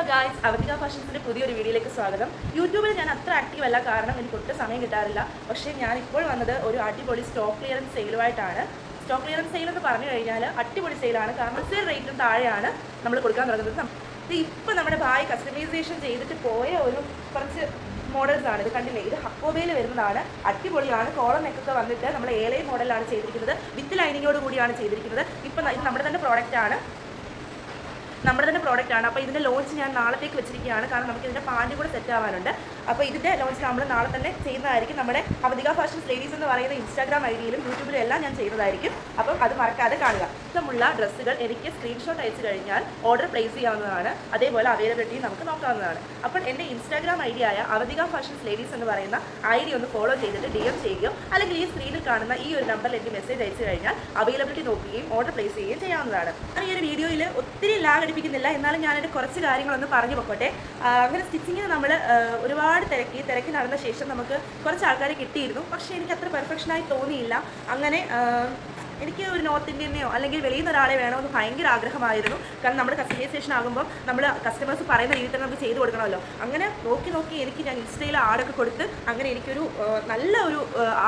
Hello guys, അവധിക ഫാഷൻസിൻ്റെ പുതിയൊരു വീഡിയോയിലേക്ക് സ്വാഗതം. യൂട്യൂബിൽ ഞാൻ അത്ര ആക്റ്റീവ് അല്ല, കാരണം എനിക്ക് ഒട്ടും സമയം കിട്ടാറില്ല. പക്ഷേ ഞാൻ ഇപ്പോൾ വന്നത് ഒരു അടിപൊളി സ്റ്റോക്ക് ക്ലിയറൻസ് സെയിലുമായിട്ടാണ്. സ്റ്റോക്ക് ക്ലിയറൻസ് സെയിൽ എന്ന് പറഞ്ഞു കഴിഞ്ഞാൽ അടിപൊളി സെയിലാണ്, കാരണം സെയിൽ റേറ്റിന് താഴെയാണ് നമ്മൾ കൊടുക്കാൻ തുടങ്ങുന്നത്. ഇപ്പോൾ നമ്മുടെ ഭായി കസ്റ്റമൈസേഷൻ ചെയ്തിട്ട് പോയ ഒരു കുറച്ച് മോഡൽസ് ആണ്. ഇത് കണ്ടില്ലേ, ഇത് ഹക്കോബയിൽ വരുന്നതാണ്. അടിപൊളിയാണ്. കോളം നെക്കൊക്കെ വന്നിട്ട് നമ്മൾ ഏലൈ മോഡലാണ് ചെയ്തിരിക്കുന്നത്. വിത്ത് ലൈനിങ്ങോട് കൂടിയാണ് ചെയ്തിരിക്കുന്നത്. ഇപ്പം ഇത് നമ്മുടെ തന്നെ പ്രോഡക്റ്റ് ആണ്. അപ്പോൾ ഇതിൻ്റെ ലോഞ്ച് ഞാൻ നാളത്തേക്ക് വെച്ചിരിക്കുകയാണ്, കാരണം നമുക്ക് ഇതിൻ്റെ പാൻറ് കൂടെ സെറ്റ് ആവാനുണ്ട്. അപ്പോൾ ഇതിൻ്റെ ലോഞ്ച് നമ്മൾ നാളെ തന്നെ ചെയ്യുന്നതായിരിക്കും. നമ്മുടെ അവധിക ഫാഷൻസ് ലേഡീസ് എന്ന് പറയുന്ന ഇൻസ്റ്റാഗ്രാം ഐഡിയിലും യൂട്യൂബിലും എല്ലാം ഞാൻ ചെയ്യുന്നതായിരിക്കും. അപ്പം അത് മറക്കാതെ കാണുക. ഇഷ്ടമുള്ള ഡ്രസ്സുകൾ എനിക്ക് സ്ക്രീൻഷോട്ട് അയച്ചു കഴിഞ്ഞാൽ ഓർഡർ പ്ലേസ് ചെയ്യാവുന്നതാണ്. അതേപോലെ അവൈലബിലിറ്റി നമുക്ക് നോക്കാവുന്നതാണ്. അപ്പോൾ എൻ്റെ ഇൻസ്റ്റാഗ്രാം ഐ ഡി ആയ അവധിക ഫാഷൻസ് ലേഡീസ് എന്ന് പറയുന്ന ഐ ഡി ഒന്ന് ഫോളോ ചെയ്തിട്ട് DM ചെയ്യുകയോ അല്ലെങ്കിൽ ഈ സ്ക്രീനിൽ കാണുന്ന ഈ ഒരു നമ്പറിൽ എനിക്ക് മെസ്സേജ് അയച്ചു കഴിഞ്ഞാൽ അവൈലബിലിറ്റി നോക്കുകയും ഓർഡർ പ്ലേസ് ചെയ്യുകയും ചെയ്യാവുന്നതാണ്. ഈ ഒരു വീഡിയോയിൽ ഒത്തിരി ലാഗ് അടിപ്പിക്കുന്നില്ല, എന്നാലും ഞാനതിൻ്റെ കുറച്ച് കാര്യങ്ങളൊന്ന് പറഞ്ഞു പോട്ടെ. അങ്ങനെ സ്റ്റിച്ചിങ്ങിന് നമ്മൾ ഒരുപാട് തിരക്കി നടന്ന ശേഷം നമുക്ക് കുറച്ച് ആൾക്കാരെ കിട്ടിയിരുന്നു. പക്ഷേ എനിക്ക് അത്ര പെർഫെക്ഷനായി തോന്നിയില്ല. അങ്ങനെ എനിക്ക് ഒരു നോർത്ത് ഇന്ത്യനെയോ അല്ലെങ്കിൽ വെളിയിൽ നിന്ന് ഒരാളെ വേണമെന്ന് ഭയങ്കര ആഗ്രഹമായിരുന്നു. കാരണം നമ്മുടെ കസ്റ്റമൈസേഷൻ ആകുമ്പോൾ നമ്മൾ കസ്റ്റമേഴ്സ് പറയുന്ന രീതിയിൽ തന്നെ നമുക്ക് ചെയ്ത് കൊടുക്കണമല്ലോ. അങ്ങനെ നോക്കി ഞാൻ ഇൻസ്റ്റയിൽ ആടൊക്കെ കൊടുത്ത് അങ്ങനെ എനിക്കൊരു നല്ല ഒരു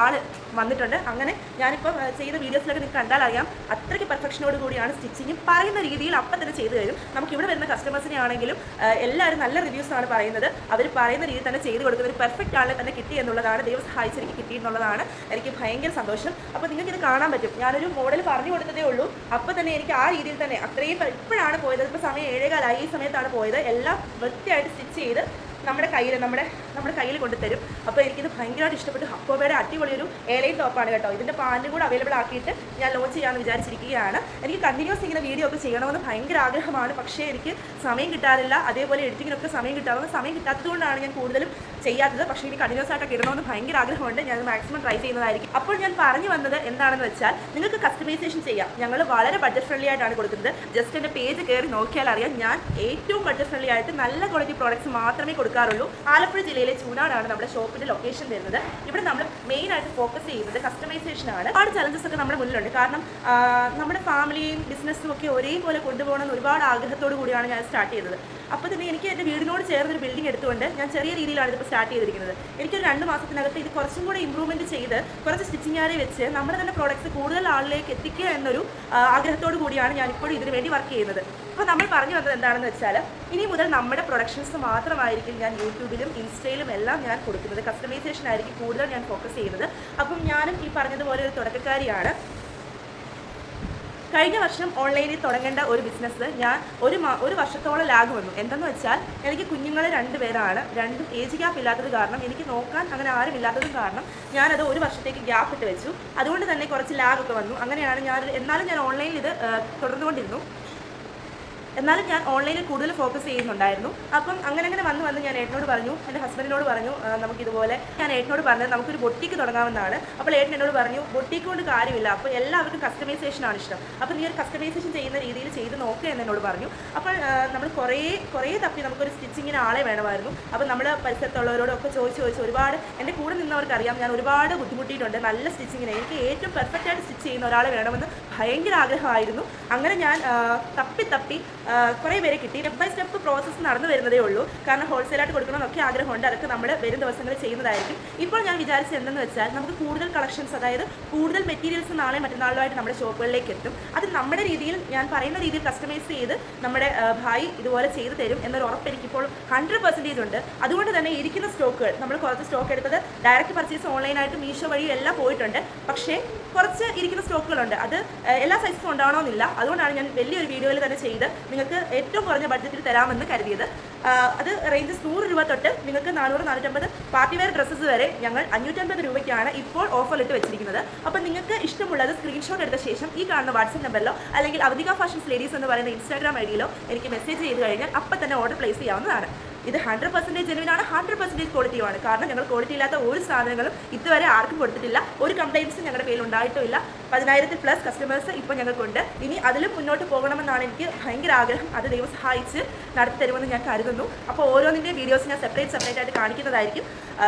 ആൾ വന്നിട്ടുണ്ട്. അങ്ങനെ ഞാനിപ്പം ചെയ്ത വീഡിയോസിലൊക്കെ നിങ്ങൾക്ക് കണ്ടാൽ അറിയാം, അത്രയ്ക്ക് പെർഫെക്ഷനോട് കൂടിയാണ് സ്റ്റിച്ചിങ്. പറയുന്ന രീതിയിൽ അപ്പം തന്നെ ചെയ്തു തരും. നമുക്കിവിടെ വരുന്ന കസ്റ്റമേഴ്സിനെ ആണെങ്കിലും എല്ലാവരും നല്ല റിവ്യൂസാണ് പറയുന്നത്. അവർ പറയുന്ന രീതിയിൽ തന്നെ ചെയ്ത് കൊടുക്കുന്ന ഒരു പെർഫെക്റ്റ് ആളെ തന്നെ കിട്ടി എന്നുള്ളതാണ്, ദൈവം സഹായിച്ച് എനിക്ക് കിട്ടിയെന്നുള്ളതാണ് എനിക്ക് ഭയങ്കര സന്തോഷം. അപ്പോൾ നിങ്ങൾക്കിത് കാണാൻ പറ്റും. ഞാനൊരു മോഡൽ പറഞ്ഞു കൊടുത്തതേ ഉള്ളൂ. അപ്പോൾ തന്നെ എനിക്ക് ആ രീതിയിൽ തന്നെ അത്രയും ഇപ്പോഴാണ് പോയത്. ഇപ്പോൾ സമയം 7:15 ഈ സമയത്താണ് പോയത്. എല്ലാം വൃത്തിയായിട്ട് സ്റ്റിച്ച് ചെയ്ത് നമ്മുടെ കയ്യിൽ കൊണ്ടുതരും. അപ്പോൾ എനിക്കിത് ഭയങ്കരമായിട്ട് ഇഷ്ടപ്പെട്ടു. ഹക്കോബയുടെ അടിപൊളി ഒരു ഏലൈൻ ടോപ്പാണ് കേട്ടോ. ഇതിൻ്റെ പാൻറ്റും കൂടെ അവൈലബിൾ ആക്കിയിട്ട് ഞാൻ ലോഞ്ച് ചെയ്യാമെന്ന് വിചാരിച്ചിരിക്കുകയാണ്. എനിക്ക് കണ്ടിന്യൂസ് ഇങ്ങനെ വീഡിയോ ഒക്കെ ചെയ്യണമെന്ന് ഭയങ്കര ആഗ്രഹമാണ്. പക്ഷേ എനിക്ക് സമയം കിട്ടാറില്ല. അതേപോലെ എഡിറ്റിങ്ങിനൊക്കെ സമയം കിട്ടാത്തതുകൊണ്ടാണ് ഞാൻ കൂടുതലും ചെയ്യാത്തത്. പക്ഷേ എനിക്ക് കണ്ടിന്യൂസ് ആയിട്ടൊക്കെ ഇടണമെന്ന് ഭയങ്കര ആഗ്രഹമുണ്ട്. ഞാൻ മാക്സിമം ട്രൈ ചെയ്യുന്നതായിരിക്കും. അപ്പോൾ ഞാൻ പറഞ്ഞു വന്നത് എന്താണെന്ന് വെച്ചാൽ, നിങ്ങൾക്ക് കസ്റ്റമൈസേഷൻ ചെയ്യാം. ഞങ്ങൾ വളരെ ബഡ്ജറ്റ് ഫ്രണ്ട്ലി ആയിട്ടാണ് കൊടുക്കുന്നത്. ജസ്റ്റ് എൻ്റെ പേജ് കയറി നോക്കിയാൽ അറിയാം, ഞാൻ ഏറ്റവും ബഡ്ജറ്റ് ഫ്രണ്ട്ലി ആയിട്ട് നല്ല ക്വാളിറ്റി പ്രോഡക്ട്സ് മാത്രമേ കൊടുക്കാറുള്ളൂ. ആലപ്പുഴ ജില്ലയിലെ ചൂനാടാണ് നമ്മുടെ ഷോപ്പിൻ്റെ ലൊക്കേഷൻ വരുന്നത്. ഇവിടെ നമ്മൾ മെയിനായിട്ട് ഫോക്കസ് ചെയ്യുന്നത് കസ്റ്റമൈസേഷനാണ്. ഒരുപാട് ചലഞ്ചസ് ഒക്കെ നമ്മുടെ മുന്നിലുണ്ട്. കാരണം നമ്മുടെ ഫാമിലിയും ബിസിനസ്സും ഒക്കെ ഒരേപോലെ കൊണ്ടുപോകണമെന്ന് ഒരുപാട് ആഗ്രഹത്തോടു കൂടിയാണ് ഞാൻ സ്റ്റാർട്ട് ചെയ്തത്. അപ്പോൾ തന്നെ എനിക്ക് എൻ്റെ വീടിനോട് ചേർന്നൊരു ബിൽഡിംഗ് എടുത്തുകൊണ്ട് ഞാൻ ചെറിയ രീതിയിലാണ് ഇതിപ്പോൾ സ്റ്റാർട്ട് ചെയ്തിരിക്കുന്നത്. എനിക്കൊരു 2 മാസത്തിനകത്ത് ഇത് കുറച്ചും കൂടി ഇമ്പ്രൂവ്മെൻറ്റ് ചെയ്ത് കുറച്ച് സ്റ്റിച്ചിങ്ങാരെ വെച്ച് നമ്മുടെ തന്നെ പ്രോഡക്റ്റ്സ് കൂടുതൽ ആളിലേക്ക് എത്തിക്കുക എന്നൊരു ആഗ്രഹത്തോടു കൂടിയാണ് ഞാനിപ്പോഴും ഇതിന് വേണ്ടി വർക്ക് ചെയ്യുന്നത്. അപ്പോൾ നമ്മൾ പറഞ്ഞു വന്നത് എന്താണെന്ന് വെച്ചാൽ, ഇനി മുതൽ നമ്മുടെ പ്രൊഡക്ഷൻസ് മാത്രമായിരിക്കും ഞാൻ യൂട്യൂബിലും ഇൻസ്റ്റയിലും എല്ലാം ഞാൻ കൊടുക്കുന്നത്. കസ്റ്റമൈസേഷൻ ആയിരിക്കും കൂടുതൽ ഞാൻ ഫോക്കസ് ചെയ്യുന്നത്. അപ്പം ഞാനും ഈ പറഞ്ഞതുപോലെ ഒരു തുടക്കക്കാരിയാണ്. കഴിഞ്ഞ വർഷം ഓൺലൈനിൽ തുടങ്ങേണ്ട ഒരു ബിസിനസ് ഞാൻ ഒരു വർഷത്തോളം ലാഗ് വന്നു. എന്തെന്ന് വെച്ചാൽ, എനിക്ക് കുഞ്ഞുങ്ങൾ 2 പേരാണ്. രണ്ടും ഏജ് ഗ്യാപ്പ് ഇല്ലാത്തത് കാരണം, എനിക്ക് നോക്കാൻ അങ്ങനെ ആരും ഇല്ലാത്തതും കാരണം ഞാനത് ഒരു വർഷത്തേക്ക് ഗ്യാപ്പ് ഇട്ട് വെച്ചു. അതുകൊണ്ട് തന്നെ കുറച്ച് ലാഗൊക്കെ വന്നു. അങ്ങനെയാണ് എന്നാലും ഞാൻ ഓൺലൈനിൽ ഇത് തുടർന്നുകൊണ്ടിരുന്നു. എന്നാലും ഞാൻ ഓൺലൈനിൽ കൂടുതൽ ഫോക്കസ് ചെയ്യുന്നുണ്ടായിരുന്നു. അപ്പം അങ്ങനെ വന്ന് ഞാൻ ഏട്ടനോട് പറഞ്ഞു, എൻ്റെ ഹസ്ബൻഡിനോട് പറഞ്ഞു, നമുക്കിതുപോലെ ഞാൻ ഏട്ടനോട് പറഞ്ഞത് നമുക്കൊരു ബൊട്ടിക്ക് തുടങ്ങാമെന്നാണ്. അപ്പോൾ ഏട്ടൻ എന്നോട് പറഞ്ഞു, ബൊട്ടിക്ക് കൊണ്ട് കാര്യമില്ല, അപ്പോൾ എല്ലാവർക്കും കസ്റ്റമൈസേഷനാണ് ഇഷ്ടം. അപ്പോൾ നീ ഒരു കസ്റ്റമൈസേഷൻ ചെയ്യുന്ന രീതിയിൽ ചെയ്ത് നോക്കുക എന്നോട് പറഞ്ഞു. അപ്പോൾ നമ്മൾ കുറേ തപ്പി നമുക്കൊരു സ്റ്റിച്ചിങ്ങിന് ആളെ വേണമായിരുന്നു. അപ്പോൾ നമ്മുടെ പരിസരത്തുള്ളവരോടൊക്കെ ചോദിച്ച് ഒരുപാട് എൻ്റെ കൂടെ നിന്നവർക്കറിയാം ഞാൻ ഒരുപാട് ബുദ്ധിമുട്ടിയിട്ടുണ്ട് നല്ല സ്റ്റിച്ചിങ്ങിന്. എനിക്ക് ഏറ്റവും പെർഫെക്റ്റായിട്ട് സ്റ്റിച്ച് ചെയ്യുന്ന ഒരാളെ വേണമെന്ന് ഭയങ്കര ആഗ്രഹമായിരുന്നു. അങ്ങനെ ഞാൻ തപ്പി കുറേ പേരെ കിട്ടി. സ്റ്റെപ്പ് ബൈ സ്റ്റെപ്പ് പ്രോസസ്സ് നടന്നു വരുന്നതേ ഉള്ളൂ. കാരണം ഹോൾസെയിലായിട്ട് കൊടുക്കണമെന്നൊക്കെ ആഗ്രഹമുണ്ട്. അതൊക്കെ നമ്മൾ വരും ദിവസങ്ങളിൽ ചെയ്യുന്നതായിരിക്കും. ഇപ്പോൾ ഞാൻ വിചാരിച്ചത് എന്തെന്ന് വെച്ചാൽ, നമുക്ക് കൂടുതൽ കളക്ഷൻസ്, അതായത് കൂടുതൽ മെറ്റീരിയൽസ് നാളെ മറ്റന്നാളുമായിട്ട് നമ്മുടെ ഷോപ്പുകളിലേക്ക് എത്തും. അത് നമ്മുടെ രീതിയിൽ, ഞാൻ പറയുന്ന രീതിയിൽ കസ്റ്റമൈസ് ചെയ്ത് നമ്മുടെ ഭായി ഇതുപോലെ ചെയ്തു തരും എന്നൊരു ഉറപ്പ് എനിക്കിപ്പോൾ 100% ഉണ്ട്. അതുകൊണ്ട് തന്നെ ഇരിക്കുന്ന സ്റ്റോക്കുകൾ, നമ്മൾ കുറച്ച് സ്റ്റോക്ക് എടുത്തത് ഡയറക്റ്റ് പർച്ചേസ് ഓൺലൈനായിട്ട് മീഷോ വഴിയും എല്ലാം പോയിട്ടുണ്ട്. പക്ഷേ കുറച്ച് ഇരിക്കുന്ന സ്റ്റോക്കുകളുണ്ട്. അത് എല്ലാ സൈസും ഉണ്ടാവണമെന്നില്ല. അതുകൊണ്ടാണ് ഞാൻ വലിയൊരു വീഡിയോയിൽ തന്നെ ചെയ്ത് നിങ്ങൾക്ക് ഏറ്റവും കുറഞ്ഞ ബഡ്ജറ്റിൽ തരാമെന്ന് കരുതിയത്. അത് റേഞ്ചസ് 100 രൂപ തൊട്ട് നിങ്ങൾക്ക് 400-450 പാർട്ടി വെയർ ഡ്രസ്സസ് വരെ ഞങ്ങൾ 550 രൂപയ്ക്കാണ് ഇപ്പോൾ ഓഫറിലിട്ട് വെച്ചിരിക്കുന്നത്. അപ്പോൾ നിങ്ങൾക്ക് ഇഷ്ടമുള്ളത് സ്ക്രീൻഷോട്ട് എടുത്ത ശേഷം ഈ കാണുന്ന വാട്സപ്പ് നമ്പറിലോ അല്ലെങ്കിൽ അവധിക ഫാഷൻസ് ലേഡീസ് എന്ന് പറയുന്ന ഇൻസ്റ്റാഗ്രാം ഐഡിയിലോ എനിക്ക് മെസ്സേജ് ചെയ്ത് കഴിഞ്ഞാൽ അപ്പം തന്നെ ഓർഡർ പ്ലേസ് ചെയ്യാവുന്നതാണ്. ഇത് 100% ജെനുവിനാണ്, 100% ക്വാളിറ്റിയുമാണ്. കാരണം ഞങ്ങൾ ക്വാളിറ്റി ഇല്ലാത്ത ഒരു സാധനങ്ങളും ഇതുവരെ ആർക്കും കൊടുത്തിട്ടില്ല. ഒരു കംപ്ലയിൻറ്റ്സും ഞങ്ങളുടെ പേരിൽ ഉണ്ടായിട്ടുമില്ല. 10,000+ കസ്റ്റമേഴ്സ് ഇപ്പോൾ ഞങ്ങൾക്കുണ്ട്. ഇനി അതിലും മുന്നോട്ട് പോകണമെന്നാണ് എനിക്ക് ഭയങ്കര ആഗ്രഹം. അത് ദൈവം സഹായിച്ച് നടത്തി തരുമെന്ന് ഞാൻ കരുതുന്നു. അപ്പോൾ ഓരോന്നിൻ്റെ വീഡിയോസ് ഞാൻ സെപ്പറേറ്റ് ആയിട്ട് കാണിക്കുന്നതായിരിക്കും.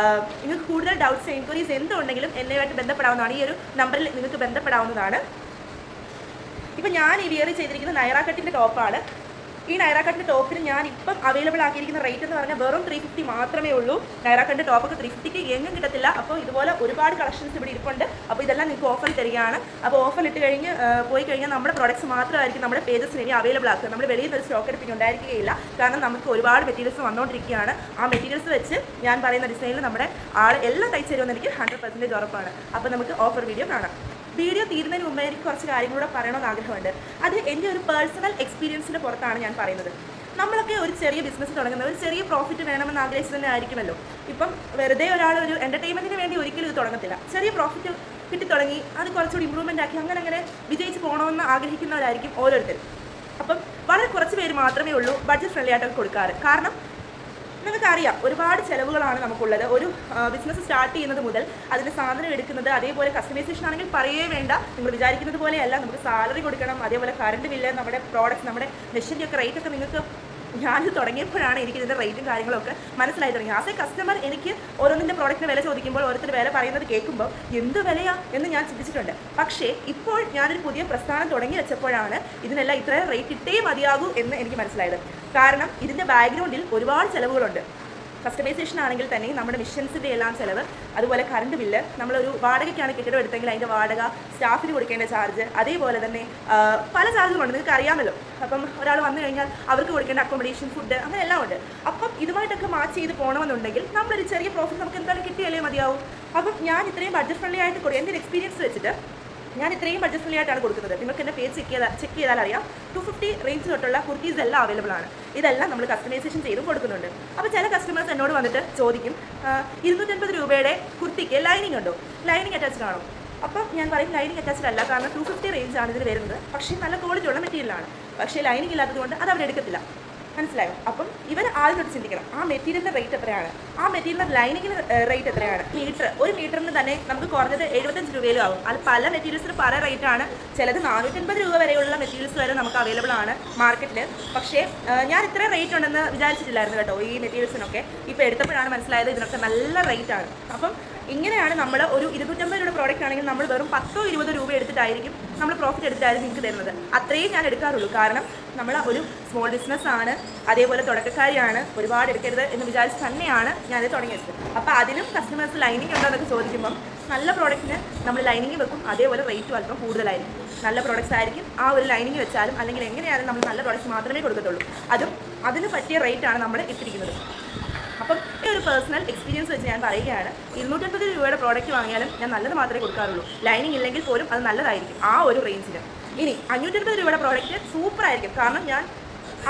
നിങ്ങൾക്ക് കൂടുതൽ ഡൗട്ട്സ്, എൻക്വയറീസ് എന്തുണ്ടെങ്കിലും എന്നുമായിട്ട് ബന്ധപ്പെടാവുന്നതാണ്. ഈ ഒരു നമ്പറിൽ നിങ്ങൾക്ക് ബന്ധപ്പെടാവുന്നതാണ്. ഇപ്പോൾ ഞാൻ ഈ വിയർ ചെയ്തിരിക്കുന്ന നൈറ കട്ടിൻ്റെ ടോപ്പാണ്. ഈ നൈറ കട്ടിൻ്റെ ടോപ്പിന് ഞാൻ ഇപ്പം അവൈലബിൾ ആക്കിയിരിക്കുന്ന റേറ്റ് എന്ന് പറഞ്ഞാൽ വെറും 350 മാത്രമേ ഉള്ളൂ. നൈറ കട്ടിൻ്റെ ടോപ്പൊക്കെ 350ക്ക് എങ്ങും കിട്ടത്തില്ല. അപ്പോൾ ഇതുപോലെ ഒരുപാട് കളക്ഷൻസ് ഇവിടെ ഇരിപ്പുണ്ട്. അപ്പോൾ ഇതെല്ലാം നിങ്ങൾക്ക് ഓഫറിൽ തരികയാണ്. അപ്പോൾ ഓഫറിൽ ഇട്ട് കഴിഞ്ഞ് പോയി കഴിഞ്ഞാൽ നമ്മുടെ പ്രോഡക്റ്റ്സ് മാത്രമായിരിക്കും നമ്മുടെ പേജസിന് ഇനി അവൈലബിൾ ആക്കുക. നമ്മൾ വെളിയിൽ നിന്ന് ഒരു സ്റ്റോക്ക് എടുപ്പിന് ഉണ്ടായിരിക്കുകയില്ല. കാരണം നമുക്ക് ഒരുപാട് മെറ്റീരിയൽസ് വന്നുകൊണ്ടിരിക്കുകയാണ്. ആ മെറ്റീരിയൽസ് വെച്ച് ഞാൻ പറയുന്ന ഡിസൈനിൽ നമ്മുടെ എല്ലാം തയ്ച്ചു തരുമെന്ന് എനിക്ക് 100% ഉറപ്പാണ്. അപ്പോൾ നമുക്ക് ഓഫർ വീഡിയോ കാണാം. വീഡിയോ തീരുന്നതിന് മുമ്പേ എനിക്ക് കുറച്ച് കാര്യങ്ങളൂടെ പറയണമെന്ന് ആഗ്രഹമുണ്ട്. അത് എൻ്റെ ഒരു പേഴ്സണൽ എക്സ്പീരിയൻസിൻ്റെ പുറത്താണ് ഞാൻ പറയുന്നത്. നമ്മളൊക്കെ ഒരു ചെറിയ ബിസിനസ് തുടങ്ങുന്നത് ഒരു ചെറിയ പ്രോഫിറ്റ് വേണമെന്ന് ആഗ്രഹിച്ചു തന്നെ ആയിരിക്കുമല്ലോ. ഇപ്പം വെറുതെ ഒരാൾ ഒരു എൻ്റർടൈൻമെൻറ്റിന് വേണ്ടി ഒരിക്കലും ഇത് തുടങ്ങത്തില്ല. ചെറിയ പ്രോഫിറ്റ് കിട്ടി തുടങ്ങി അത് കുറച്ചുകൂടി ഇമ്പ്രൂവ്മെൻ്റ് ആക്കി അങ്ങനെ വിജയിച്ച് പോകണമെന്ന് ആഗ്രഹിക്കുന്നവരായിരിക്കും ഓരോരുത്തരും. അപ്പം വളരെ കുറച്ച് പേര് മാത്രമേ ഉള്ളൂ ബഡ്ജറ്റ് ഫ്രണ്ട്ലി ആയിട്ടൊക്കെ കൊടുക്കാറ്. കാരണം നിങ്ങൾക്കറിയാം ഒരുപാട് ചിലവുകളാണ് നമുക്കുള്ളത്. ഒരു ബിസിനസ് സ്റ്റാർട്ട് ചെയ്യുന്നത് മുതൽ അതിൻ്റെ സാധനം എടുക്കുന്നത്, അതേപോലെ കസ്റ്റമൈസേഷൻ ആണെങ്കിൽ പറയേ വേണ്ട. നിങ്ങൾ വിചാരിക്കുന്നത് പോലെയല്ല. നമുക്ക് സാലറി കൊടുക്കണം, അതേപോലെ കറണ്ട് ബില്ല്, നമ്മുടെ പ്രോഡക്റ്റ്സ്, നമ്മുടെ മെഷീൻ്റെ ഒക്കെ റേറ്റൊക്കെ നിങ്ങൾക്ക് ഞാനിത് തുടങ്ങിയപ്പോഴാണ് എനിക്ക് ഇതിൻ്റെ റേറ്റും കാര്യങ്ങളൊക്കെ മനസ്സിലായി തുടങ്ങി. ആസ് എ കസ്റ്റമർ എനിക്ക് ഓരോന്നിൻ്റെ പ്രോഡക്റ്റിന് വില ചോദിക്കുമ്പോൾ ഓരോരുത്തർ വില പറയുന്നത് കേൾക്കുമ്പോൾ എന്ത് വിലയാണ് എന്ന് ഞാൻ ചിന്തിച്ചിട്ടുണ്ട്. പക്ഷേ ഇപ്പോൾ ഞാനൊരു പുതിയ പ്രസ്ഥാനം തുടങ്ങി വെച്ചപ്പോഴാണ് ഇതിനെല്ലാം ഇത്ര റേറ്റ് ഇട്ടേ മതിയാകൂ എന്ന് എനിക്ക് മനസ്സിലായത്. കാരണം ഇതിൻ്റെ ബാക്ക്ഗ്രൗണ്ടിൽ ഒരുപാട് ചിലവുകളുണ്ട്. കസ്റ്റമൈസേഷൻ ആണെങ്കിൽ തന്നെ നമ്മുടെ മിഷൻസിൻ്റെ എല്ലാം ചിലവ്, അതുപോലെ കറണ്ട് ബില്ല്, നമ്മളൊരു വാടകയ്ക്കാണ് കെട്ടിടം എടുത്തെങ്കിൽ അതിൻ്റെ വാടക, സ്റ്റാഫിന് കൊടുക്കേണ്ട ചാർജ്, അതേപോലെ തന്നെ പല ചാർജുകളുണ്ട്. നിങ്ങൾക്ക് അറിയാമല്ലോ. അപ്പം ഒരാൾ വന്നു കഴിഞ്ഞാൽ അവർക്ക് കൊടുക്കേണ്ട അക്കോമഡേഷൻ, ഫുഡ്, അങ്ങനെ എല്ലാം ഉണ്ട്. അപ്പം ഇതുമായിട്ടൊക്കെ മാച്ച് ചെയ്ത് പോകണമെന്നുണ്ടെങ്കിൽ നമ്മളൊരു ചെറിയ പ്രോഫിറ്റ് നമുക്ക് എന്തായാലും കിട്ടിയാലേ മതിയാവും. അപ്പം ഞാൻ ഇത്രയും ബഡ്ജറ്റ് ഫ്രണ്ട്ലി ആയിട്ട് കൊടുക്കും. എൻ്റെ ഒരു എക്സ്പീരിയൻസ് വെച്ചിട്ട് ഞാൻ ഇത്രയും ബഡ്ജറ്റ് ഫ്രണ്ട്ലി ആയിട്ടാണ് കൊടുക്കുന്നത്. നിങ്ങൾക്ക് എൻ്റെ പേജ് ചെക്ക് ചെയ്താൽ അറിയാം. 250 റേഞ്ച് തൊട്ടുള്ള കുർത്തീസ് എല്ലാം അവൈലബിൾ ആണ്. ഇതെല്ലാം നമ്മൾ കസ്റ്റമൈസേഷൻ ചെയ്തും കൊടുക്കുന്നുണ്ട്. അപ്പോൾ ചില കസ്റ്റമേഴ്സ് എന്നോട് വന്നിട്ട് ചോദിക്കും, 250 രൂപയുടെ കുർത്തിക്ക് ലൈനിങ് ഉണ്ടോ, ലൈനിങ് അറ്റാച്ച്ഡ് ആണോ? അപ്പം ഞാൻ പറയും ലൈനിങ് അറ്റാച്ച്ഡ് അല്ല. കാരണം 250 റേഞ്ചാണ് ഇതിൽ വരുന്നത്. പക്ഷേ നല്ല ക്വാളിറ്റി ഉള്ള മെറ്റീരിയലാണ്. പക്ഷേ ലൈനിങ് ഇല്ലാത്തതുകൊണ്ട് അത് അവർ എടുക്കത്തില്ല. മനസ്സിലായോ? അപ്പം ഇവർ ആദ്യം തൊട്ട് ചിന്തിക്കണം, ആ മെറ്റീരിയലിൻ്റെ റേറ്റ് എത്രയാണ്, ആ മെറ്റീരിയലിൻ്റെ ലൈനിങ്ങിന് റേറ്റ് എത്രയാണ്. ഒരു മീറ്ററിന് തന്നെ നമുക്ക് കുറഞ്ഞത് 75 രൂപയിലും ആവും. അത് പല മെറ്റീരിയൽസിന് പല റേറ്റാണ്. ചിലത് 450 രൂപ വരെയുള്ള മെറ്റീരിയൽസ് വരെ നമുക്ക് അവൈലബിൾ ആണ് മാർക്കറ്റിൽ. പക്ഷേ ഞാൻ ഇത്ര റേറ്റ് ഉണ്ടെന്ന് വിചാരിച്ചിട്ടില്ലായിരുന്നു കേട്ടോ ഈ മെറ്റീരിയൽസിനൊക്കെ. ഇപ്പോൾ എടുത്തപ്പോഴാണ് മനസ്സിലായത് ഇതിനൊക്കെ നല്ല റേറ്റാണ്. അപ്പം ഇങ്ങനെയാണ് നമ്മൾ ഒരു 250 രൂപയുടെ പ്രോഡക്റ്റ് ആണെങ്കിൽ നമ്മൾ വെറും 10-20 രൂപ എടുത്തിട്ടായിരിക്കും നമ്മൾ പ്രോഫിറ്റ് എടുത്തായിരിക്കും നിങ്ങൾക്ക് തരുന്നത്. അത്രയും ഞാൻ എടുക്കാറുള്ളൂ. കാരണം നമ്മൾ ഒരു സ്മോൾ ബിസിനസ്സാണ്, അതേപോലെ തുടക്കക്കാരിയാണ്, ഒരുപാട് എടുക്കരുത് എന്ന് വിചാരിച്ച് തന്നെയാണ് ഞാനിത് തുടങ്ങിയത്. അപ്പോൾ അതിലും കസ്റ്റമേഴ്സ് ലൈനിങ് ഉണ്ടോ എന്നൊക്കെ ചോദിക്കുമ്പം നല്ല പ്രോഡക്റ്റിന് നമ്മൾ ലൈനിങ് വെക്കും, അതേപോലെ റേറ്റും അല്പം കൂടുതലായിരിക്കും. നല്ല പ്രോഡക്റ്റ്സ് ആയിരിക്കും ആ ഒരു ലൈനിങ് വെച്ചാലും, അല്ലെങ്കിൽ എങ്ങനെയാണെങ്കിലും നമ്മൾ നല്ല പ്രോഡക്റ്റ്സ് മാത്രമേ കൊടുക്കത്തുള്ളൂ. അതും അതിന് പറ്റിയ റേറ്റാണ് നമ്മൾ ഇട്ടിരിക്കുന്നത്. അപ്പം ഈ ഒരു പേഴ്സണൽ എക്സ്പീരിയൻസ് വെച്ച് ഞാൻ പറയുകയാണ്, 250 രൂപയുടെ പ്രോഡക്റ്റ് വാങ്ങിയാലും ഞാൻ നല്ലത് മാത്രമേ കൊടുക്കാറുള്ളൂ. ലൈനിങ് ഇല്ലെങ്കിൽ പോലും അത് നല്ലതായിരിക്കും ആ ഒരു റേഞ്ചിൽ. ഇനി 550 രൂപയുടെ പ്രോഡക്റ്റ് സൂപ്പറായിരിക്കും. കാരണം ഞാൻ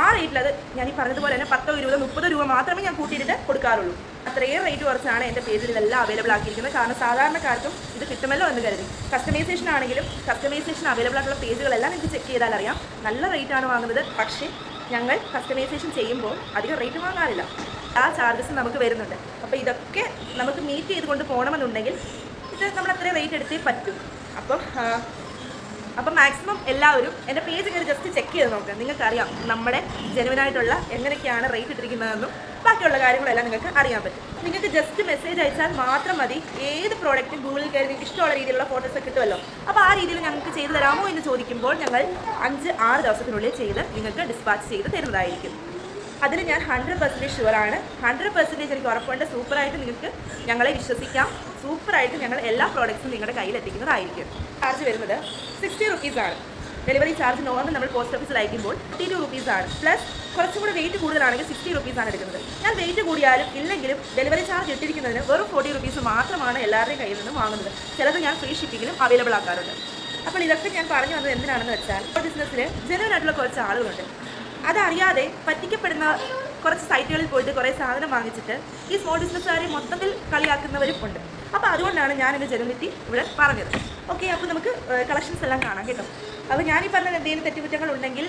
ആ റേറ്റിലത് ഞാൻ ഈ പറഞ്ഞതുപോലെ തന്നെ 10, 20, 30 രൂപ മാത്രമേ ഞാൻ കൂട്ടിയിട്ട് കൊടുക്കാറുള്ളൂ. അത്രയും റേറ്റ് കുറച്ചാണ് എൻ്റെ പേജിൽ ഇതെല്ലാം അവൈലബിൾ ആക്കിയിരിക്കുന്നത്. കാരണം സാധാരണക്കാർക്കും ഇത് കിട്ടുമല്ലോ എന്ന് കരുതി. കസ്റ്റമൈസേഷൻ ആണെങ്കിലും കസ്റ്റമൈസേഷൻ അവൈലബിൾ ആയിട്ടുള്ള പേജുകളെല്ലാം നിങ്ങൾക്ക് ചെക്ക് ചെയ്താൽ അറിയാം. നല്ല റേറ്റാണ് വാങ്ങുന്നത്. പക്ഷേ ഞങ്ങൾ കസ്റ്റമൈസേഷൻ ചെയ്യുമ്പോൾ അധികം റേറ്റ് വാങ്ങാറില്ല. ആ ചാർജസ് നമുക്ക് വരുന്നുണ്ട്. അപ്പോൾ ഇതൊക്കെ നമുക്ക് മീറ്റ് ചെയ്തുകൊണ്ട് പോകണമെന്നുണ്ടെങ്കിൽ ഇത് നമ്മൾ അത്രയും റേറ്റ് എടുത്തേ പറ്റും. അപ്പം മാക്സിമം എല്ലാവരും എൻ്റെ പേജ് കയറി ജസ്റ്റ് ചെക്ക് ചെയ്ത് നോക്കുക. നിങ്ങൾക്കറിയാം നമ്മുടെ ജെനുവിനായിട്ടുള്ള എങ്ങനെയൊക്കെയാണ് റേറ്റ് ഇട്ടിരിക്കുന്നതെന്നും ബാക്കിയുള്ള കാര്യങ്ങളെല്ലാം നിങ്ങൾക്ക് അറിയാൻ പറ്റും. നിങ്ങൾക്ക് ജസ്റ്റ് മെസ്സേജ് അയച്ചാൽ മാത്രം മതി. ഏത് പ്രോഡക്റ്റും ഗൂഗിളിൽ കയറി നിങ്ങൾക്ക് ഇഷ്ടമുള്ള രീതിയിലുള്ള ഫോട്ടോസ് കിട്ടുമല്ലോ. അപ്പോൾ ആ രീതിയിൽ ഞങ്ങൾക്ക് ചെയ്തു തരാമോ എന്ന് ചോദിക്കുമ്പോൾ ഞങ്ങൾ 5-6 ദിവസത്തിനുള്ളിൽ ചെയ്ത് നിങ്ങൾക്ക് ഡിസ്പാച്ച് ചെയ്ത് തരുന്നതായിരിക്കും. അതിന് ഞാൻ 100% ഷുവറാണ്. 100% എനിക്ക് ഉറപ്പുണ്ട്. സൂപ്പറായിട്ട് നിങ്ങൾക്ക് ഞങ്ങളെ വിശ്വസിക്കാം. സൂപ്പറായിട്ട് ഞങ്ങൾ എല്ലാ പ്രോഡക്റ്റ്സും നിങ്ങളുടെ കയ്യിൽ എത്തിക്കുന്നതായിരിക്കും. ചാർജ് വരുന്നത് 60 റുപ്പീസാണ്. ഡെലിവറി ചാർജ് നോർമൽ നമ്മൾ പോസ്റ്റ് ഓഫീസിൽ അയക്കുമ്പോൾ 32 റുപ്പീസാണ്. പ്ലസ് കുറച്ചും കൂടെ വെയിറ്റ് കൂടുതലാണെങ്കിൽ 60 റുപ്പീസാണ് എടുക്കുന്നത്. ഞാൻ വെയിറ്റ് കൂടിയാലും ഇല്ലെങ്കിലും ഡെലിവറി ചാർജ് ഇട്ടിരിക്കുന്നതിന് വെറും 40 റുപ്പീസ് മാത്രമാണ് എല്ലാവരുടെയും കയ്യിൽ നിന്നും വാങ്ങുന്നത്. ചിലത് ഞാൻ ഫ്രീ ഷിപ്പിങ്ങിലും അവൈലബിൾ ആക്കാറുണ്ട്. അപ്പോൾ ഇതൊക്കെ ഞാൻ പറഞ്ഞു വന്നത് എന്തിനാണെന്ന് വെച്ചാൽ, ബിസിനസ്സിൽ ജെനുവിൻ ആയിട്ടുള്ള കുറച്ച് ആളുകളുണ്ട്. അതറിയാതെ പറ്റിക്കപ്പെടുന്ന കുറച്ച് സൈറ്റുകളിൽ പോയിട്ട് കുറേ സാധനം വാങ്ങിച്ചിട്ട് ഈ സ്മോൾ ബിസിനസ്സുകാരെ മൊത്തത്തിൽ കളിയാക്കുന്നവരും ഉണ്ട്. അപ്പോൾ അതുകൊണ്ടാണ് ഞാനിത് ജെനുവിനിറ്റി ഇവിടെ പറഞ്ഞത്. ഓക്കെ, അപ്പോൾ നമുക്ക് കളക്ഷൻസ് എല്ലാം കാണാം കേട്ടോ. അപ്പോൾ ഞാനീ പറഞ്ഞത് എന്തെങ്കിലും തെറ്റുകുറ്റങ്ങൾ ഉണ്ടെങ്കിൽ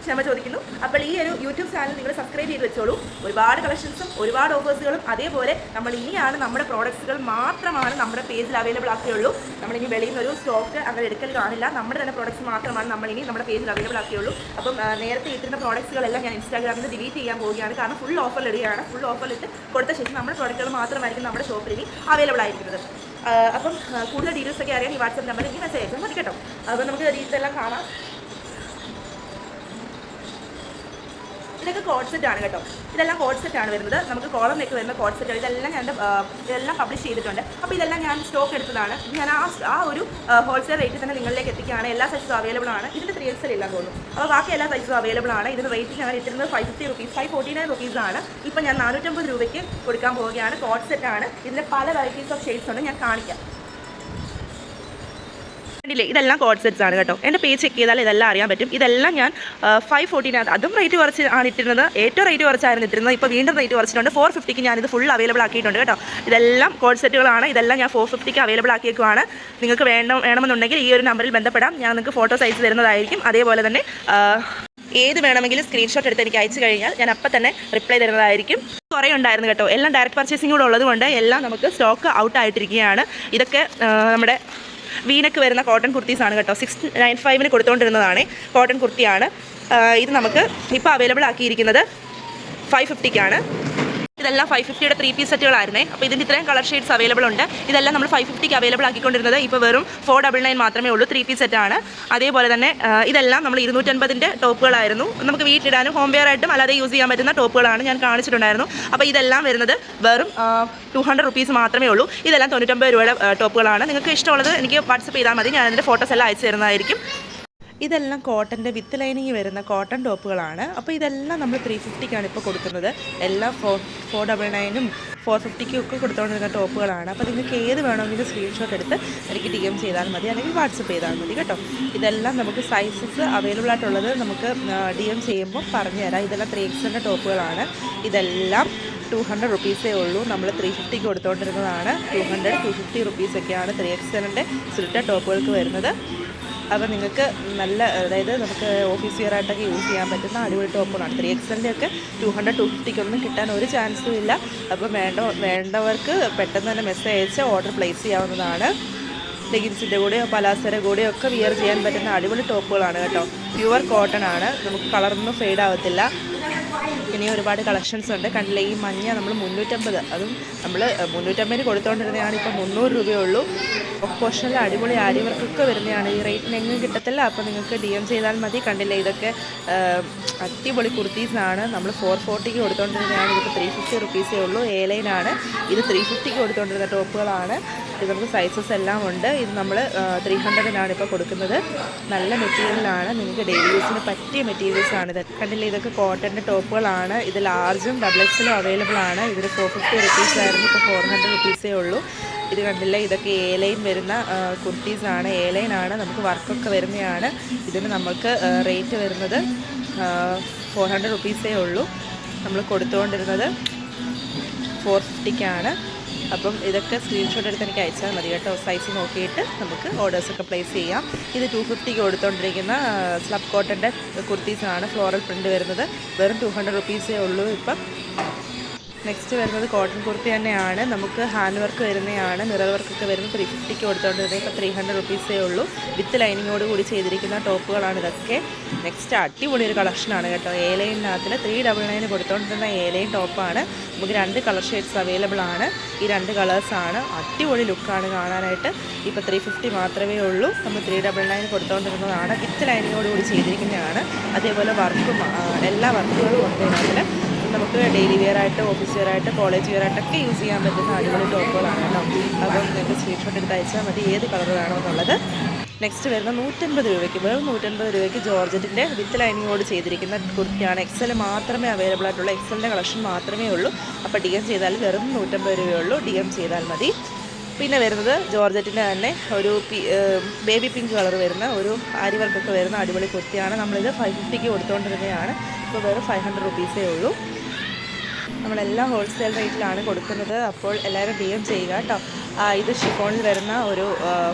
ക്ഷമ ചോദിക്കുന്നു. അപ്പോൾ ഈ ഒരു യൂട്യൂബ് ചാനൽ നിങ്ങൾ സബ്സ്ക്രൈബ് ചെയ്ത് വെച്ചോളൂ. ഒരുപാട് കളക്ഷൻസും ഒരുപാട് ഓഫേഴ്സുകളും, അതേപോലെ നമ്മൾ ഇനിയാണ് നമ്മുടെ പ്രോഡക്ട്സുകൾ മാത്രമാണ് നമ്മുടെ പേജിൽ അവൈലബിൾ ആക്കിയുള്ളൂ. നമ്മളിനി വെളിയിൽ നിന്നൊരു സ്റ്റോക്ക് അങ്ങനെ എടുക്കൽ കാണില്ല. നമ്മുടെ തന്നെ പ്രോഡക്ട്സ് മാത്രമാണ് നമ്മളിനി നമ്മുടെ പേജിൽ അവൈലബിൾ ആക്കിയുള്ളൂ. അപ്പം നേരത്തെ ഇട്ടിരുന്ന പ്രോഡക്ട്സുകളെല്ലാം ഞാൻ ഇൻസ്റ്റാഗ്രാമിൽ നിന്ന് ഡിലീറ്റ് ചെയ്യാൻ പോവുകയാണ്. കാരണം ഫുൾ ഓഫറിൽ ഇടുകയാണ്. ഫുൾ ഓഫറിലിട്ട് കൊടുത്ത ശേഷം നമ്മുടെ പ്രോഡക്റ്റുകൾ മാത്രമായിരിക്കും നമ്മുടെ ഷോപ്പിൽ ഇനി അവൈലബിൾ ആയിരിക്കുന്നത്. അപ്പം കൂടുതൽ ഡീറ്റെയിൽസ് ഒക്കെ അറിയാൻ ഈ വാട്സാപ്പ് നമ്പറിൽ എനിക്ക് മെസ്സേജ് അയച്ചാൽ മതി കേട്ടോ. അപ്പോൾ നമുക്ക് ഇതെല്ലാം കാണാം. ഇതൊക്കെ കോഡ് സെറ്റ് ആണ് കേട്ടോ. ഇതെല്ലാം കോഡ് സെറ്റ് ആണ് വരുന്നത്. നമുക്ക് കോളം നെക്ക് വരുന്ന കോഡ് സെറ്റ്. ഇതെല്ലാം ഞാൻ ഇതെല്ലാം പബ്ലിഷ് ചെയ്തിട്ടുണ്ട്. അപ്പോൾ ഇതെല്ലാം ഞാൻ സ്റ്റോക്ക് എടുത്തതാണ്. ഞാൻ ആ ഒരു ഹോൾസെയിൽ റേറ്റിൽ തന്നെ നിങ്ങളിലേക്ക് എത്തിക്കുകയാണ്. എല്ലാ സൈസും അവൈലബിൾ ആണ്. ഇതിൻ്റെ 3XL ഇല്ലാന്ന് തോന്നുന്നു. അപ്പോൾ ബാക്കി എല്ലാ സൈസും അവൈലബിൾ ആണ്. ഇതിന് റേറ്റ് ഞാൻ ഇട്ടിരുന്നത് 550 റുപ്പീസ്, 549 റുപ്പീസാണ്. ഇപ്പോൾ ഞാൻ 450 രൂപയ്ക്ക് കൊടുക്കാൻ പോവുകയാണ്. കോഡ് സെറ്റ് ആണ്. ഇതിൻ്റെ പല വെറൈറ്റീസ് ഓഫ് ഷെയ്ഡ്സ് ഉണ്ട്. ഞാൻ കാണിക്കാം. ഇതെല്ലാം കോഡ് സെറ്റ്സ് ആണ് കേട്ടോ. എൻ്റെ പേജ് ചെക്ക് ചെയ്താൽ ഇതെല്ലാം അറിയാൻ പറ്റും. ഇതെല്ലാം ഞാൻ 549, അതും റേറ്റ് കുറച്ച് ആണ് ഇട്ടിരുന്നത്. ഏറ്റവും റേറ്റ് കുറച്ചായിരുന്നു ഇട്ടിരുന്നത്. ഇപ്പോൾ വീണ്ടും റേറ്റ് കുറച്ചിട്ടുണ്ട്. 450ക്ക് ഞാനിത് ഫുൾ അവൈലബിൾ ആക്കിയിട്ടുണ്ട് കേട്ടോ. ഇതെല്ലാം കോഡ് സെറ്റുകളാണ്. ഇതെല്ലാം ഞാൻ 450ക്ക് അവൈലബിൾ ആക്കിയേക്കുവാണ്. നിങ്ങൾക്ക് വേണമെന്നുണ്ടെങ്കിൽ ഈ ഒരു നമ്പറിൽ ബന്ധപ്പെടാം. ഞാൻ നിങ്ങൾക്ക് ഫോട്ടോ സൈസ് തരുന്നതായിരിക്കും. അതേപോലെ തന്നെ ഏത് വേണമെങ്കിലും സ്ക്രീൻഷോട്ട് എടുത്ത് എനിക്ക് അയച്ചു കഴിഞ്ഞാൽ ഞാൻ അപ്പം തന്നെ റിപ്ലൈ തരുന്നതായിരിക്കും. കുറേ ഉണ്ടായിരുന്നു കേട്ടോ. എല്ലാം ഡയറക്റ്റ് പർച്ചേസിംഗ് കൂടെ ഉള്ളതുകൊണ്ട് എല്ലാം നമുക്ക് സ്റ്റോക്ക് ഔട്ട് ആയിട്ടിരിക്കുകയാണ്. ഇതൊക്കെ നമ്മുടെ വീനക്ക് വരുന്ന കോട്ടൺ കുർത്തീസാണ് കേട്ടോ. 695 കൊടുത്തുകൊണ്ടിരുന്നതാണ്. കോട്ടൺ കുർത്തിയാണ്. ഇത് നമുക്ക് ഇപ്പോൾ അവൈലബിൾ ആക്കിയിരിക്കുന്നത് 550ക്കാണ്. ഇതെല്ലാം 550യുടെ 3 പീസ് സെറ്റുകളായിരുന്നേ. അപ്പോൾ ഇതിൻ്റെ ഇത്രയും കളർ ഷെയ്ഡ്സ് അവൈലബിൾ ഉണ്ട്. ഇതെല്ലാം നമ്മൾ 550ക്ക് അവൈലബിൾ ആക്കിക്കൊണ്ടിരുന്നത് ഇപ്പോൾ വെറും 499 മാത്രമേ ഉള്ളൂ. 3 പീസ് സെറ്റാണ്. അതേപോലെ തന്നെ ഇതെല്ലാം നമ്മൾ 250ൻ്റെ ടോപ്പുകളായിരുന്നു. നമുക്ക് വീട്ടിലിടാനും ഹോം വെയർ ആയിട്ടും അല്ലാതെ യൂസ് ചെയ്യാൻ പറ്റുന്ന ടോപ്പുകളാണ് ഞാൻ കാണിച്ചിട്ടുണ്ടായിരുന്നു. അപ്പോൾ ഇതെല്ലാം വരുന്നത് വെറും 200 റുപ്പീസ് മാത്രമേ ഉള്ളൂ. ഇതെല്ലാം 99 രൂപയുടെ ടോപ്പുകളാണ്. നിങ്ങൾക്ക് ഇഷ്ടമുള്ളത് എനിക്ക് വാട്സപ്പ് ചെയ്താൽ മതി. ഞാൻ അതിൻ്റെ ഫോട്ടോസ് എല്ലാം അയച്ചു തരുന്നതായിരിക്കും. ഇതെല്ലാം കോട്ടൻ്റെ വിത്ത് ലൈനിങ് വരുന്ന കോട്ടൺ ടോപ്പുകളാണ്. അപ്പോൾ ഇതെല്ലാം നമ്മൾ 350ക്കാണ് ഇപ്പോൾ കൊടുക്കുന്നത്. എല്ലാം 499നും 450ക്കും ഒക്കെ കൊടുത്തുകൊണ്ടിരുന്ന ടോപ്പുകളാണ്. അപ്പോൾ നിങ്ങൾക്ക് ഏത് വേണമെങ്കിലും സ്ക്രീൻഷോട്ട് എടുത്ത് എനിക്ക് DM ചെയ്താൽ മതി, അല്ലെങ്കിൽ വാട്സപ്പ് ചെയ്താൽ മതി കേട്ടോ. ഇതെല്ലാം നമുക്ക് സൈസസ് അവൈലബിൾ ആയിട്ടുള്ളത് നമുക്ക് DM ചെയ്യുമ്പോൾ പറഞ്ഞു തരാം. ഇതെല്ലാം 3XLൻ്റെ ടോപ്പുകളാണ്. ഇതെല്ലാം 200 റുപ്പീസേ ഉള്ളൂ. നമ്മൾ 350ക്ക് കൊടുത്തുകൊണ്ടിരുന്നതാണ്. 250 റുപ്പീസൊക്കെയാണ് 3XLൻ്റെ സ്ലിറ്റഡ് ടോപ്പുകൾക്ക് വരുന്നത്. അപ്പോൾ നിങ്ങൾക്ക് നല്ല, അതായത് നമുക്ക് ഓഫീസ് വെയർ ആയിട്ടൊക്കെ യൂസ് ചെയ്യാൻ പറ്റുന്ന അടിപൊളി ടോപ്പുകളാണ്. 3XLൻ്റെ ഒക്കെ 200-250ക്കൊന്നും കിട്ടാൻ ഒരു ചാൻസും ഇല്ല. അപ്പോൾ വേണ്ടവർക്ക് പെട്ടെന്ന് തന്നെ മെസ്സേജ് അയച്ച് ഓർഡർ പ്ലേസ് ചെയ്യാവുന്നതാണ്. ലെഗിൻസിൻ്റെ കൂടെയോ പലാസയുടെ കൂടെയോ ഒക്കെ വിയർ ചെയ്യാൻ പറ്റുന്ന അടിപൊളി ടോപ്പുകളാണ് കേട്ടോ. പ്യുവർ കോട്ടൺ ആണ്. നമുക്ക് കളറൊന്നും ഫെയ്ഡ് ആവത്തില്ല. ഇനി ഒരുപാട് കളക്ഷൻസ് ഉണ്ട്. കണ്ടില്ലേ, ഈ മഞ്ഞ നമ്മൾ 350, അതും നമ്മൾ 350 കൊടുത്തുകൊണ്ടിരുന്നതാണ്. ഇപ്പോൾ 300 രൂപയുള്ളൂ. പോർഷനിൽ അടിപൊളി ആര്യവർക്കൊക്കെ വരുന്നതാണ്. ഈ റേറ്റിന് എങ്ങും കിട്ടത്തില്ല. അപ്പോൾ നിങ്ങൾക്ക് DM ചെയ്താൽ മതി. കണ്ടില്ലേ, ഇതൊക്കെ അടിപൊളി കുർത്തീസാണ്. നമ്മൾ 440ക്ക് കൊടുത്തുകൊണ്ടിരുന്നതാണ്. ഇതിപ്പോൾ 350 റുപ്പീസേ ഉള്ളൂ. A-ലൈനാണ്. ഇത് 350ക്ക് കൊടുത്തുകൊണ്ടിരുന്ന ടോപ്പുകളാണ്. ഇത് നമുക്ക് സൈസസ് എല്ലാം ഉണ്ട്. ഇത് നമ്മൾ 300-നാണ് ഇപ്പോൾ കൊടുക്കുന്നത്. നല്ല മെറ്റീരിയലാണ്. നിങ്ങൾക്ക് ഡെയിലി യൂസിന് പറ്റിയ മെറ്റീരിയൽസാണ് ഇത്. കണ്ടില്ലേ, ഇതൊക്കെ കോട്ടൻ്റെ ടോപ്പുകളാണ്. ഇത് ലാർജും XXLും അവൈലബിൾ ആണ്. ഇതിന് 450 റുപ്പീസായിരുന്നു. ഇപ്പോൾ 400 റുപ്പീസേ ഉള്ളൂ. ഇത് കണ്ടില്ലേ, ഇതൊക്കെ A-ലൈൻ വരുന്ന കുർത്തീസാണ്. A-ലൈനാണ്. നമുക്ക് വർക്കൊക്കെ വരുന്നതാണ്. ഇതിന് നമുക്ക് റേറ്റ് വരുന്നത് 400 റുപ്പീസേ ഉള്ളൂ. നമ്മൾ കൊടുത്തുകൊണ്ടിരുന്നത് 450ക്കാണ്. അപ്പം ഇതൊക്കെ സ്ക്രീൻഷോട്ട് എടുത്ത് എനിക്ക് അയച്ചാൽ മതി കേട്ടോ. സൈസ് നോക്കിയിട്ട് നമുക്ക് ഓർഡേഴ്സൊക്കെ പ്ലേസ് ചെയ്യാം. ഇത് 250ക്ക് കൊടുത്തുകൊണ്ടിരിക്കുന്ന സ്ലബ് കോട്ടൻ്റെ കുർത്തീസാണ്. ഫ്ലോറൽ പ്രിൻ്റ് വരുന്നത്. വെറും 200 റുപ്പീസേ ഉള്ളൂ ഇപ്പം. നെക്സ്റ്റ് വരുന്നത് കോട്ടൺ കുർത്തി തന്നെയാണ്. നമുക്ക് ഹാൻഡ് വർക്ക് വരുന്നതാണ്. മിറർ വർക്കൊക്കെ വരുന്നത് 350ക്ക് കൊടുത്തുകൊണ്ടിരുന്നത്. ഇപ്പോൾ 300 റുപ്പീസേ ഉള്ളൂ. വിത്ത് ലൈനിങ്ങോട് കൂടി ചെയ്തിരിക്കുന്ന ടോപ്പുകളാണ് ഇതൊക്കെ. നെക്സ്റ്റ് അടിപൊളി ഒരു കളക്ഷനാണ് കേട്ടോ. A-ലൈനകത്തിൽ 399 കൊടുത്തുകൊണ്ടിരുന്ന A-ലൈൻ ടോപ്പാണ്. നമുക്ക് 2 കളർ ഷെയ്ഡ്സ് അവൈലബിൾ ആണ്. ഈ 2 കളേഴ്സാണ്. അടിപൊളി ലുക്കാണ് കാണാനായിട്ട്. ഇപ്പോൾ 350 മാത്രമേ ഉള്ളൂ. നമ്മൾ 399 കൊടുത്തുകൊണ്ടിരുന്നതാണ്. വിത്ത് ലൈനിങ്ങോട് കൂടി ചെയ്തിരിക്കുന്നതാണ്. അതേപോലെ വർക്കും എല്ലാ വർക്കുകളും ഉണ്ട് ഇതിനകത്ത്. നമുക്ക് ഡെയിലി വെയർ ആയിട്ട്, ഓഫീസ് വെയർ ആയിട്ട്, കോളേജ് വെയർ ആയിട്ടൊക്കെ യൂസ് ചെയ്യാൻ പറ്റുന്ന അടിപൊളി ടോപ്പുകളാണ് കേട്ടോ. അപ്പം നിങ്ങൾക്ക് സ്ക്രീൻഷോട്ട് എടുത്ത് അയച്ചാൽ മതി ഏത് കളർ വേണോ എന്നുള്ളത്. നെക്സ്റ്റ് വരുന്ന 150 രൂപയ്ക്ക്, വെറും 150 രൂപയ്ക്ക് ജോർജറ്റിൻ്റെ വിത്ത് ലൈനിങ്ങോട് ചെയ്തിരിക്കുന്ന കുർത്തിയാണ്. XL മാത്രമേ അവൈലബിൾ ആയിട്ടുള്ളൂ. XLൻ്റെ കളക്ഷൻ മാത്രമേ ഉള്ളൂ. അപ്പോൾ DM ചെയ്താൽ വെറും 150 രൂപയുള്ളൂ. DM ചെയ്താൽ മതി. പിന്നെ വരുന്നത് ജോർജറ്റിൻ്റെ തന്നെ ഒരു ബേബി പിങ്ക് കളർ വരുന്ന ഒരു ആരി വർക്കൊക്കെ വരുന്ന അടിപൊളി കുർത്തിയാണ്. നമ്മളിത് 550ക്ക് കൊടുത്തുകൊണ്ടിരുന്നതാണ്. ഇപ്പോൾ വെറും 500 റുപ്പീസേ ഉള്ളൂ. നമ്മളെല്ലാം ഹോൾസെയിൽ റേറ്റിലാണ് കൊടുക്കുന്നത്. അപ്പോൾ എല്ലാവരും DM ചെയ്യുക കേട്ടോ. ഇത് ഷിഫോണിൽ വരുന്ന ഒരു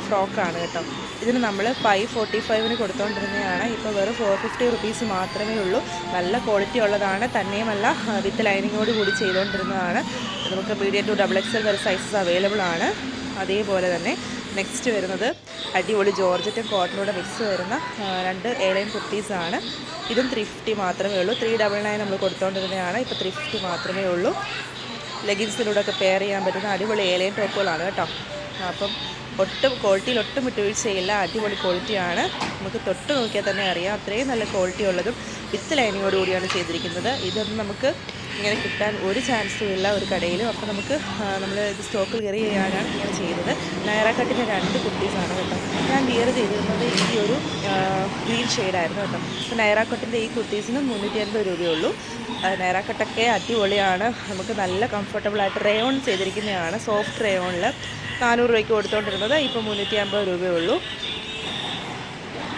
ഫ്രോക്കാണ് കേട്ടോ. ഇതിന് നമ്മൾ 545-ന് കൊടുത്തുകൊണ്ടിരുന്നതാണ്. ഇപ്പോൾ വെറും 450 റുപ്പീസ് മാത്രമേ ഉള്ളൂ. നല്ല ക്വാളിറ്റി ഉള്ളതാണ്. തന്നെയുമല്ല വിത്ത് ലൈനിങ്ങോട് കൂടി ചെയ്തുകൊണ്ടിരുന്നതാണ്. നമുക്ക് മീഡിയം ടു XXL വരെ സൈസസ് അവൈലബിൾ ആണ്. അതേപോലെ തന്നെ നെക്സ്റ്റ് വരുന്നത് അടിപൊളി ജോർജറ്റും കോട്ടനൂടെ മിക്സ് വരുന്ന 2 A-ലൈൻ കുർത്തീസാണ്. ഇതും 350 മാത്രമേ ഉള്ളൂ. 399 നമ്മൾ കൊടുത്തുകൊണ്ടിരുന്നതാണ്. ഇപ്പോൾ 350 മാത്രമേ ഉള്ളൂ. ലെഗിൻസിലൂടെ ഒക്കെ പെയർ ചെയ്യാൻ പറ്റുന്ന അടിപൊളി A-ലൈൻ ടോപ്പുകളാണ് കേട്ടോ. അപ്പം ഒട്ടും ക്വാളിറ്റിയിൽ ഒട്ടും വിട്ടുവീഴ്ചയില്ല. അടിപൊളി ക്വാളിറ്റിയാണ്. നമുക്ക് തൊട്ട് നോക്കിയാൽ തന്നെ അറിയാം. അത്രയും നല്ല ക്വാളിറ്റി ഉള്ളതും വിത്ത് ലൈനിങ്ങോടുകൂടിയാണ് ചെയ്തിരിക്കുന്നത്. ഇതൊന്നും നമുക്ക് ഇങ്ങനെ കിട്ടാൻ ഒരു ചാൻസും ഇല്ല ഒരു കടയിലും. അപ്പോൾ നമുക്ക് നമ്മൾ ഇത് സ്റ്റോക്കിൽ കയറി ചെയ്യാനാണ് ഇങ്ങനെ ചെയ്തത്. നൈറ കട്ടിൻ്റെ 2 കുർത്തീസാണ് കേട്ടോ. ഞാൻ വിയർ ചെയ്തിരുന്നത് ഈ ഒരു ഗ്രീൻ ഷെയ്ഡായിരുന്നു കേട്ടോ. അപ്പോൾ നൈറ കട്ടിൻ്റെ ഈ കുർത്തീസിന് 350 രൂപയുള്ളൂ. നൈറ കട്ടൊക്കെ അടിപൊളിയാണ്, നമുക്ക് നല്ല കംഫർട്ടബിളായിട്ട് റേയോൺ ചെയ്തിരിക്കുന്നതാണ്. സോഫ്റ്റ് റേയോണിൽ 400 രൂപയ്ക്ക് കൊടുത്തുകൊണ്ടിരുന്നത് ഇപ്പോൾ 350 രൂപയുള്ളൂ.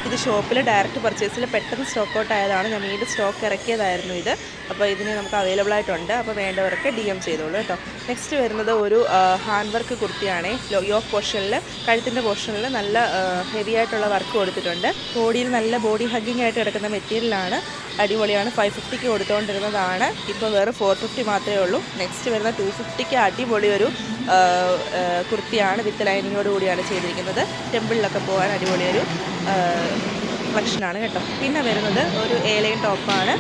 ഇത് ഷോപ്പിൽ ഡയറക്റ്റ് പർച്ചേസിൽ പെട്ടെന്ന് സ്റ്റോക്ക് ഔട്ട് ആയതാണ്. ഞാൻ വീണ്ടും സ്റ്റോക്ക് ഇറക്കിയതായിരുന്നു ഇത്. അപ്പോൾ ഇതിന് നമുക്ക് അവൈലബിൾ ആയിട്ടുണ്ട്. അപ്പോൾ വേണ്ടവർക്ക് DM ചെയ്തോളൂ കേട്ടോ. നെക്സ്റ്റ് വരുന്നത് ഒരു ഹാൻഡ് വർക്ക് കുർത്തിയാണ്. യോക്ക് പോർഷനിൽ, കഴുത്തിൻ്റെ പോർഷനിൽ നല്ല ഹെവി ആയിട്ടുള്ള വർക്ക് കൊടുത്തിട്ടുണ്ട്. ബോഡിയിൽ നല്ല ബോഡി ഹഗ്ഗിങ് ആയിട്ട് കിടക്കുന്ന മെറ്റീരിയലാണ്. അടിപൊളിയാണ്. 550ക്ക് കൊടുത്തുകൊണ്ടിരുന്നതാണ്. ഇപ്പോൾ വേറെ 450 മാത്രമേ ഉള്ളൂ. നെക്സ്റ്റ് വരുന്ന 250ക്ക് അടിപൊളി ഒരു കുർത്തിയാണ്. വിത്ത് ലൈനിങ്ങോട് കൂടിയാണ് ചെയ്തിരിക്കുന്നത്. ടെമ്പിളിലൊക്കെ പോകാൻ അടിപൊളിയൊരു കളക്ഷനാണ് കേട്ടോ. പിന്നെ വരുന്നത് ഒരു A-ലൈൻ ടോപ്പാണ്.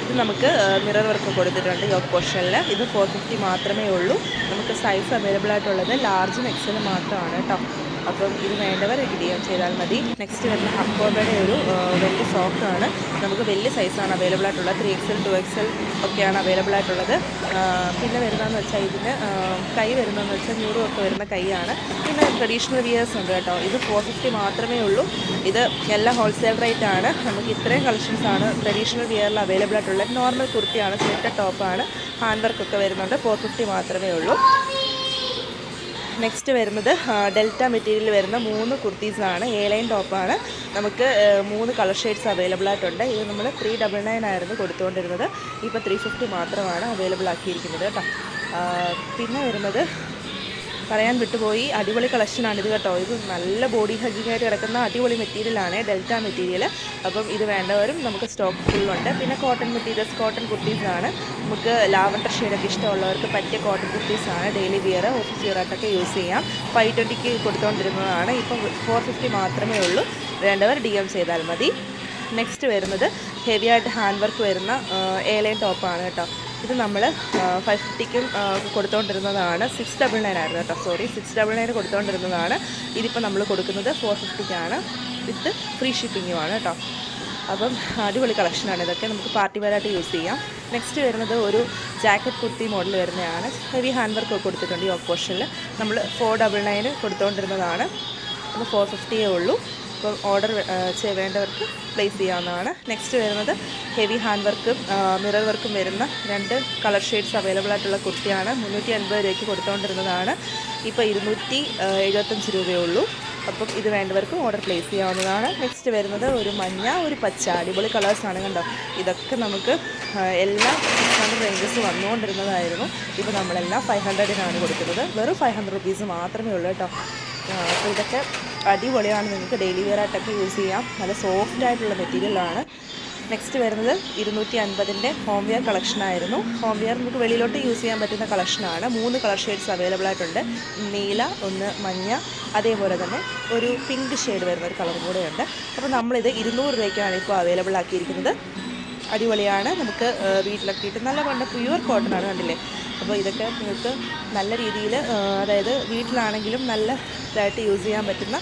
ഇത് നമുക്ക് മിറർ വർക്ക് കൊടുത്തിട്ടുണ്ട് യോക്ക് പോർഷനിൽ. ഇത് 450 മാത്രമേ ഉള്ളൂ. നമുക്ക് സൈസ് അവൈലബിൾ ആയിട്ടുള്ളത് ലാർജും XL മാത്രമാണ് കേട്ടോ. അപ്പം ഇത് വേണ്ടവർ DM ചെയ്താൽ മതി. നെക്സ്റ്റ് വരുന്ന ഹക്കോബയുടെ ഒരു വലിയ ഫ്രോക്കാണ്. നമുക്ക് വലിയ സൈസാണ് അവൈലബിൾ ആയിട്ടുള്ളത്. 3XL 2XL ഒക്കെയാണ് അവൈലബിൾ ആയിട്ടുള്ളത്. പിന്നെ വരുന്നതെന്ന് വെച്ചാൽ ഇതിന് കൈ വരുന്നതെന്ന് വെച്ചാൽ 100 ഒക്കെ വരുന്ന കൈയാണ്. പിന്നെ ട്രഡീഷണൽ വിയേഴ്സ് ഉണ്ട് കേട്ടോ. ഇത് 450 മാത്രമേ ഉള്ളൂ. ഇത് എല്ലാം ഹോൾസെയിൽ റേറ്റ് ആണ്. നമുക്ക് ഇത്രയും കളക്ഷൻസാണ് ട്രഡീഷണൽ വിയറിൽ അവൈലബിൾ ആയിട്ടുള്ളത്. നോർമൽ കുർത്തിയാണ്, സ്ലിറ്റഡ് ടോപ്പാണ്, ഹാൻഡ് വർക്കൊക്കെ വരുന്നുണ്ട്. 450 മാത്രമേ ഉള്ളൂ. നെക്സ്റ്റ് വരുന്നത് ഡെൽറ്റ മെറ്റീരിയൽ വരുന്ന 3 കുർത്തീസാണ്. A-ലൈൻ ടോപ്പാണ്. നമുക്ക് 3 കളർ ഷെയ്ഡ്സ് അവൈലബിൾ ആയിട്ടുണ്ട്. ഇത് നമ്മൾ 399 ആയിരുന്നു കൊടുത്തുകൊണ്ടിരുന്നത്. ഇപ്പോൾ 350 മാത്രമാണ് അവൈലബിൾ ആക്കിയിരിക്കുന്നത് കേട്ടോ. പിന്നെ വരുന്നത് പറയാൻ വിട്ടുപോയി, അടിപൊളി കളക്ഷനാണ് ഇത് കേട്ടോ. ഇത് നല്ല ബോഡി ഹഗ്ഗിങ് ആയിട്ട് കിടക്കുന്ന അടിപൊളി മെറ്റീരിയലാണ്, ഡെൽറ്റ മെറ്റീരിയൽ. അപ്പം ഇത് വേണ്ടവരും നമുക്ക് സ്റ്റോക്ക് ഫുള്ളുണ്ട്. പിന്നെ കോട്ടൺ മെറ്റീരിയൽസ്, കോട്ടൺ കുർത്തീസാണ്. നമുക്ക് ലാവൻഡർ ഷെയ്ഡൊക്കെ ഇഷ്ടമുള്ളവർക്ക് പറ്റിയ കോട്ടൺ കുർത്തീസാണ്. ഡെയിലി വിയർ, ഓഫീസ് വിയറായിട്ടൊക്കെ യൂസ് ചെയ്യാം. 520ക്ക് കൊടുത്തുകൊണ്ടിരുന്നതാണ്. ഇപ്പം 450 മാത്രമേ ഉള്ളൂ. വേണ്ടവർ DM ചെയ്താൽ മതി. നെക്സ്റ്റ് വരുന്നത് ഹെവി ആയിട്ട് ഹാൻഡ് വർക്ക് വരുന്ന A-ലൈൻ ടോപ്പാണ് കേട്ടോ. ഇത് നമ്മൾ 550ക്കും കൊടുത്തുകൊണ്ടിരുന്നതാണ്. 699 ആയിരുന്നു കേട്ടോ. 699 കൊടുത്തുകൊണ്ടിരുന്നതാണ്. ഇതിപ്പോൾ നമ്മൾ കൊടുക്കുന്നത് 450ക്കാണ്. വിത്ത് ഫ്രീ ഷിപ്പിങ്ങുമാണ് കേട്ടോ. അപ്പം അടിപൊളി കളക്ഷനാണ് ഇതൊക്കെ. നമുക്ക് പാർട്ടി വെയറായിട്ട് യൂസ് ചെയ്യാം. നെക്സ്റ്റ് വരുന്നത് ഒരു ജാക്കറ്റ് കുർത്തി മോഡൽ വരുന്നതാണ്. ഹെവി ഹാൻഡ് വർക്ക് കൊടുത്തിട്ടുണ്ട് യോക്ക് പോർഷനിൽ. നമ്മൾ 499 കൊടുത്തുകൊണ്ടിരുന്നതാണ്. അപ്പോൾ 450 ഉള്ളൂ. അപ്പോൾ ഓർഡർ വേണ്ടവർക്ക് പ്ലേസ് ചെയ്യാവുന്നതാണ്. നെക്സ്റ്റ് വരുന്നത് ഹെവി ഹാൻഡ് വർക്കും മിറർ വർക്കും വരുന്ന 2 കളർ ഷെയ്ഡ്സ് അവൈലബിൾ ആയിട്ടുള്ള കുർത്തിയാണ്. 350 രൂപയ്ക്ക് കൊടുത്തുകൊണ്ടിരുന്നതാണ്. ഇപ്പോൾ 275 രൂപയേ ഉള്ളൂ. അപ്പം ഇത് വേണ്ടവർക്ക് ഓർഡർ പ്ലേസ് ചെയ്യാവുന്നതാണ്. നെക്സ്റ്റ് വരുന്നത് ഒരു മഞ്ഞ, ഒരു പച്ച, അടിപൊളി കളേഴ്സാണ് കണ്ടോ. ഇതൊക്കെ നമുക്ക് എല്ലാം 600 റേഞ്ചസ് വന്നുകൊണ്ടിരുന്നതായിരുന്നു. ഇപ്പോൾ നമ്മളെല്ലാം 500-നാണ് കൊടുക്കുന്നത്. വെറും 500 റുപ്പീസ് മാത്രമേ ഉള്ളൂ കേട്ടോ. അപ്പോൾ ഇതൊക്കെ അടിപൊളിയാണ്, നിങ്ങൾക്ക് ഡെയിലി വെയറായിട്ടൊക്കെ യൂസ് ചെയ്യാം. നല്ല സോഫ്റ്റ് ആയിട്ടുള്ള മെറ്റീരിയലാണ്. നെക്സ്റ്റ് വരുന്നത് 250ൻ്റെ ഹോം വെയർ കളക്ഷനായിരുന്നു. ഹോം വെയർ നമുക്ക് വെളിയിലോട്ട് യൂസ് ചെയ്യാൻ പറ്റുന്ന കളക്ഷനാണ്. 3 കളർ ഷെയ്ഡ്സ് അവൈലബിൾ ആയിട്ടുണ്ട്. നീല, ഒന്ന് മഞ്ഞ, അതേപോലെ തന്നെ ഒരു പിങ്ക് ഷെയ്ഡ് വരുന്ന ഒരു കളറും കൂടെ ഉണ്ട്. അപ്പോൾ നമ്മളിത് 200 രൂപയ്ക്കാണ് ഇപ്പോൾ അവൈലബിൾ ആക്കിയിരിക്കുന്നത്. അടിപൊളിയാണ്. നമുക്ക് വീട്ടിലൊക്കെ ഇട്ട് നല്ല കൊണ്ട് പ്യുവർ കോട്ടൺ ആണ്, കണ്ടില്ലേ. അപ്പോൾ ഇതൊക്കെ നിങ്ങൾക്ക് നല്ല രീതിയിൽ, അതായത് വീട്ടിലാണെങ്കിലും നല്ല ഇതായിട്ട് യൂസ് ചെയ്യാൻ പറ്റുന്ന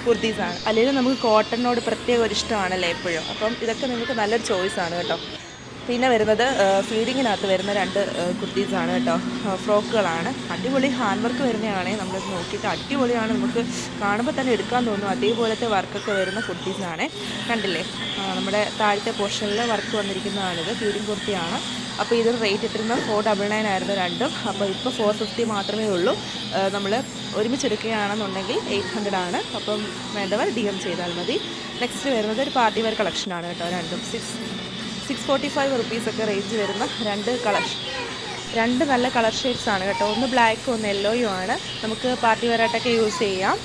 കുർത്തീസാണ്. അല്ലെങ്കിൽ നമുക്ക് കോട്ടണിനോട് പ്രത്യേക ഒരു ഇഷ്ടമാണല്ലേ എപ്പോഴും. അപ്പം ഇതൊക്കെ നിങ്ങൾക്ക് നല്ലൊരു ചോയ്സാണ് കേട്ടോ. പിന്നെ വരുന്നത് ഫീഡിങ്ങിനകത്ത് വരുന്ന 2 കുർത്തീസാണ് കേട്ടോ. ഫ്രോക്കുകളാണ്. അടിപൊളി ഹാൻഡ് വർക്ക് വരുന്നതാണ്. നമ്മളിത് നോക്കിയിട്ട് അടിപൊളിയാണ്, നമുക്ക് കാണുമ്പോൾ തന്നെ എടുക്കാൻ തോന്നും. അതേപോലത്തെ വർക്കൊക്കെ വരുന്ന കുർത്തീസാണ്. കണ്ടില്ലേ, നമ്മുടെ താഴത്തെ പോർഷനിൽ വർക്ക് വന്നിരിക്കുന്നതാണിത്. ഫീഡിങ് കുർത്തിയാണ്. അപ്പോൾ ഇതിന് റേറ്റ് ഇട്ടിരുന്ന 499 ആയിരുന്നു രണ്ടും. അപ്പോൾ ഇപ്പോൾ 450 മാത്രമേ ഉള്ളൂ. നമ്മൾ ഒരുമിച്ചെടുക്കുകയാണെന്നുണ്ടെങ്കിൽ 800 ആണ്. അപ്പം വേണ്ടവർ DM ചെയ്താൽ മതി. നെക്സ്റ്റ് വരുന്നത് ഒരു പാർട്ടി വെയർ കളക്ഷനാണ് കേട്ടോ. രണ്ടും 645 റുപ്പീസൊക്കെ റേഞ്ച് വരുന്ന 2 നല്ല കളർ ഷെയ്ഡ്സാണ് കേട്ടോ. ഒന്ന് ബ്ലാക്കും ഒന്ന് യെല്ലോയും ആണ്. നമുക്ക് പാർട്ടി വെയറായിട്ടൊക്കെ യൂസ് ചെയ്യാം.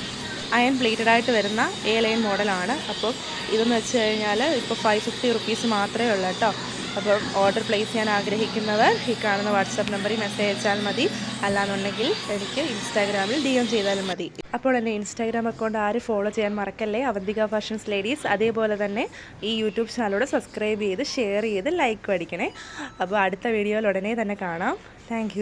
അയൺ പ്ലേറ്റഡ് ആയിട്ട് വരുന്ന A-ലൈൻ മോഡലാണ്. അപ്പോൾ ഇതെന്ന് വെച്ച് കഴിഞ്ഞാൽ ഇപ്പോൾ 550 റുപ്പീസ് മാത്രമേ ഉള്ളൂ കേട്ടോ. അപ്പോൾ ഓർഡർ പ്ലേസ് ചെയ്യാൻ ആഗ്രഹിക്കുന്നവർ ഈ കാണുന്ന വാട്സാപ്പ് നമ്പറിൽ മെസ്സേജ് അയച്ചാൽ മതി. അല്ലാന്നുണ്ടെങ്കിൽ എനിക്ക് ഇൻസ്റ്റാഗ്രാമിൽ DM ചെയ്താലും മതി. അപ്പോൾ എൻ്റെ ഇൻസ്റ്റാഗ്രാം അക്കൗണ്ട് ആരും ഫോളോ ചെയ്യാൻ മറക്കല്ലേ, അവന്തിക ഫാഷൻസ് ലേഡീസ്. അതേപോലെ തന്നെ ഈ യൂട്യൂബ് ചാനലോട് സബ്സ്ക്രൈബ് ചെയ്ത് ഷെയർ ചെയ്ത് ലൈക്ക് അടിക്കണേ. അപ്പോൾ അടുത്ത വീഡിയോയിൽ ഉടനെ തന്നെ കാണാം. താങ്ക്